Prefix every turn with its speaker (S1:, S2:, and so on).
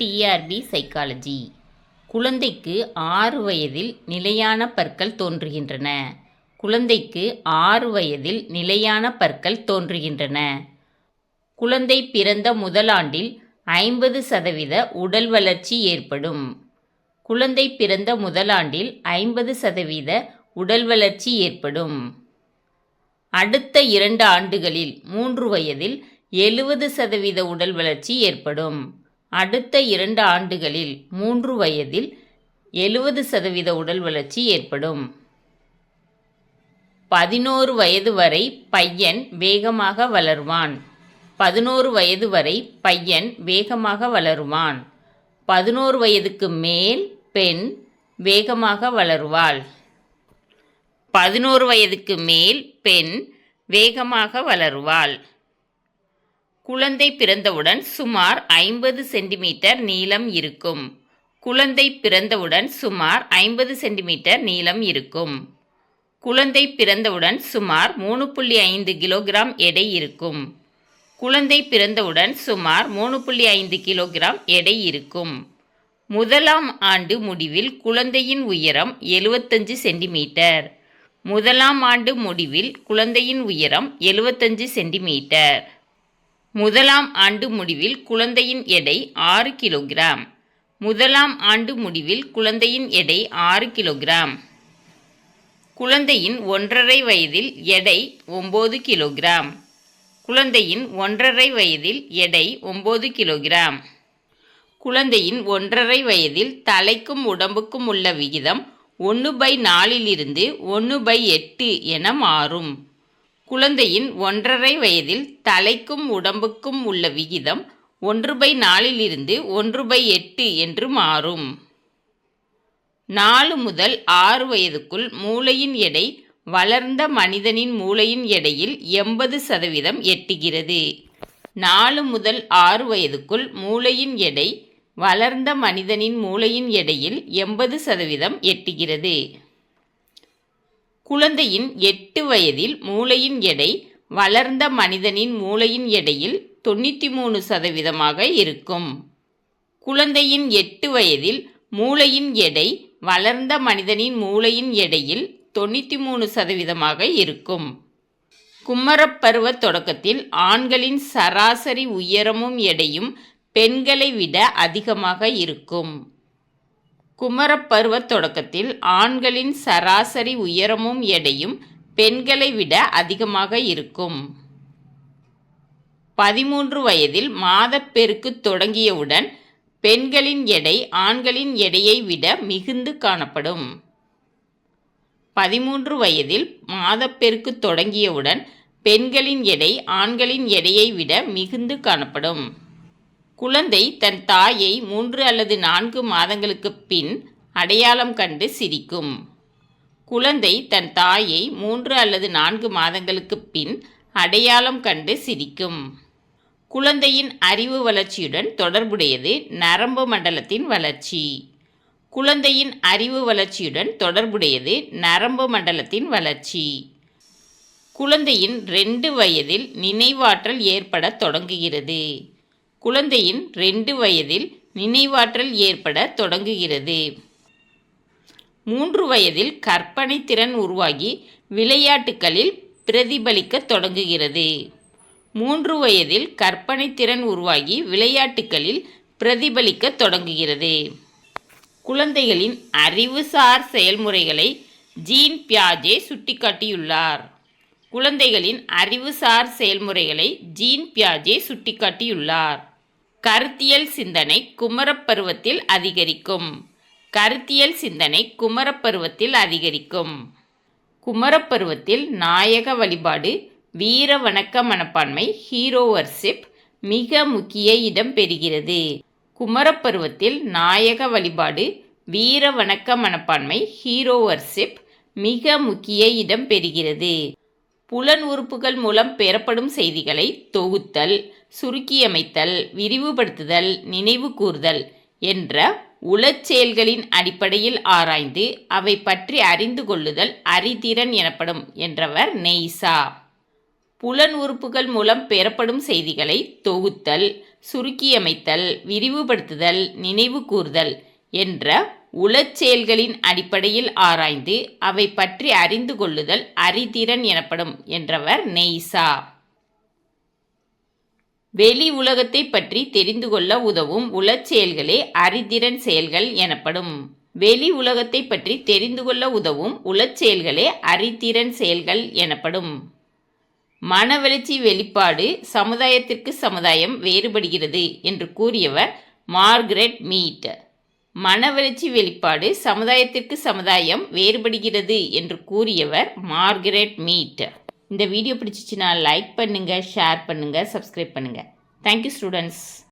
S1: TRP psychology. குழந்தைக்கு 6 வயதில் நிலையான பற்கள் தோன்றுகின்றன. குழந்தைக்கு 6 வயதில் நிலையான பற்கள் தோன்றுகின்றன. குழந்தை பிறந்த முதலாண்டில் 50% உடல் வளர்ச்சி ஏற்படும். குழந்தை பிறந்த முதலாண்டில் 50% உடல் வளர்ச்சி ஏற்படும். அடுத்த 2 ஆண்டுகளில் 3 வயதில் 70% உடல் வளர்ச்சி ஏற்படும். அடுத்த 2 ஆண்டுகளில் 3 வயதில் 70% உடல் வளர்ச்சி ஏற்படும். 11 வயது வரை பையன் வேகமாக வளருவான். 11 வயது வரை பையன் வேகமாக வளருவான். 11 வயதுக்கு மேல் பெண் வேகமாக வளருவாள். 11 வயதுக்கு மேல் பெண் வேகமாக வளருவாள். குழந்தை பிறந்தவுடன் சுமார் 50 சென்டிமீட்டர் நீளம் இருக்கும். குழந்தை பிறந்தவுடன் சுமார் 50 சென்டிமீட்டர் நீளம் இருக்கும். குழந்தை பிறந்தவுடன் சுமார் 3.5 கிலோகிராம் எடை இருக்கும். குழந்தை பிறந்தவுடன் சுமார் 3.5 கிலோகிராம் எடை இருக்கும். முதலாம் ஆண்டு முடிவில் குழந்தையின் உயரம் 75 சென்டிமீட்டர். முதலாம் ஆண்டு முடிவில் குழந்தையின் உயரம் 75 சென்டிமீட்டர். முதலாம் ஆண்டு முடிவில் குழந்தையின் எடை 6 கிலோகிராம். முதலாம் ஆண்டு முடிவில் குழந்தையின் எடை 6 கிலோகிராம். குழந்தையின் 1½ வயதில் எடை 9 கிலோகிராம். குழந்தையின் 1½ வயதில் எடை 9 கிலோகிராம். குழந்தையின் 1½ வயதில் தலைக்கும் உடம்புக்கும் உள்ள விகிதம் 1/4 1/8 என மாறும். குழந்தையின் 1½ வயதில் தலைக்கும் உடம்புக்கும் உள்ள விகிதம் 1/4 1/8 என்று மாறும். 4 முதல் 6 வயதுக்குள் மூளையின் எடை வளர்ந்த மனிதனின் மூளையின் எடையில் 80% எட்டுகிறது. 4 முதல் 6 வயதுக்குள் மூளையின் எடை வளர்ந்த மனிதனின் மூளையின் எடையில் 80% எட்டுகிறது. குழந்தையின் 8 வயதில் மூளையின் எடை வளர்ந்த மனிதனின் மூளையின் எடையில் 93% இருக்கும். குழந்தையின் 8 வயதில் மூளையின் எடை வளர்ந்த மனிதனின் மூளையின் எடையில் 93% இருக்கும். குமரப்பருவ தொடக்கத்தில் ஆண்களின் சராசரி உயரமும் எடையும் பெண்களை விட அதிகமாக இருக்கும். குமரப்பருவ தொடக்கத்தில் ஆண்களின் சராசரி உயரமும் எடையும் பெண்களை விட அதிகமாக இருக்கும். 13 வயதில் மாதப்பெருக்கு தொடங்கியவுடன் பெண்களின் எடை ஆண்களின் எடையை விட மிகுந்து காணப்படும். 13 வயதில் மாதப்பெருக்கு தொடங்கியவுடன் பெண்களின் எடை ஆண்களின் எடையை விட மிகுந்து காணப்படும். குழந்தை தன் தாயை 3 அல்லது 4 மாதங்களுக்கு பின் அடையாளம் கண்டு சிரிக்கும். குழந்தை தன் தாயை 3 அல்லது 4 மாதங்களுக்கு பின் அடையாளம் கண்டு சிரிக்கும். குழந்தையின் அறிவு வளர்ச்சியுடன் தொடர்புடையது நரம்பு மண்டலத்தின் வளர்ச்சி. குழந்தையின் அறிவு வளர்ச்சியுடன் தொடர்புடையது நரம்பு மண்டலத்தின் வளர்ச்சி. குழந்தையின் 2 வயதில் நினைவாற்றல் ஏற்பட தொடங்குகிறது. குழந்தையின் 2 வயதில் நினைவாற்றல் ஏற்பட தொடங்குகிறது. 3 வயதில் கற்பனை திறன் உருவாகி விளையாட்டுகளில் பிரதிபலிக்க தொடங்குகிறது. 3 வயதில் கற்பனை திறன் உருவாகி விளையாட்டுகளில் பிரதிபலிக்க தொடங்குகிறது. குழந்தைகளின் அறிவுசார் செயல்முறைகளை ஜீன் பியாஜே சுட்டிக்காட்டியுள்ளார். குழந்தைகளின் அறிவுசார் செயல்முறைகளை ஜீன் பியாஜே சுட்டிக்காட்டியுள்ளார். கருத்தியல் சிந்தனை குமரப்பருவத்தில் அதிகரிக்கும். கருத்தியல் சிந்தனை குமரப்பருவத்தில் அதிகரிக்கும். குமரப்பருவத்தில் நாயக வழிபாடு, வீர வணக்க மனப்பான்மை, ஹீரோ வர்ஷிப் மிக முக்கிய இடம் பெறுகிறது. குமரப்பருவத்தில் நாயக வழிபாடு, வீர வணக்க மனப்பான்மை, ஹீரோ வர்ஷிப் மிக முக்கிய இடம் பெறுகிறது. புலன் உறுப்புகள் மூலம் பெறப்படும் செய்திகளை தொகுத்தல், சுருக்கியமைத்தல், விரிவுபடுத்துதல், நினைவு கூர்தல் என்ற உளச்செயல்களின் அடிப்படையில் ஆராய்ந்து அவை பற்றி அறிந்து கொள்ளுதல் அறிதிறன் எனப்படும் என்றவர் நெய்சா. புலன் உறுப்புகள் மூலம் பெறப்படும் செய்திகளை தொகுத்தல், சுருக்கியமைத்தல், விரிவுபடுத்துதல், நினைவு கூர்தல் என்ற உளச்செயல்களின் அடிப்படையில் ஆராய்ந்து அவை பற்றி அறிந்து கொள்ளுதல் அறிதிறன் எனப்படும் என்றவர் நெய்சா. வெளி உலகத்தை பற்றி தெரிந்து கொள்ள உதவும் உளச்செயல்களே அறிதிறன் செயல்கள் எனப்படும். வெளி உலகத்தை பற்றி தெரிந்து கொள்ள உதவும் உளச்செயல்களே அறிதிறன் செயல்கள் எனப்படும். மனவளர்ச்சி வெளிப்பாடு சமுதாயத்திற்கு சமுதாயம் வேறுபடுகிறது என்று கூறியவர் மார்கரெட் மீட். மனவளர்ச்சி வெளிப்பாடு சமுதாயத்திற்கு சமுதாயம் வேறுபடுகிறது என்று கூறியவர் மார்கரெட் மீட். இந்த வீடியோ பிடிச்சிச்சுன்னா லைக் பண்ணுங்கள், ஷேர் பண்ணுங்கள், சப்ஸ்கிரைப் பண்ணுங்கள். Thank you students.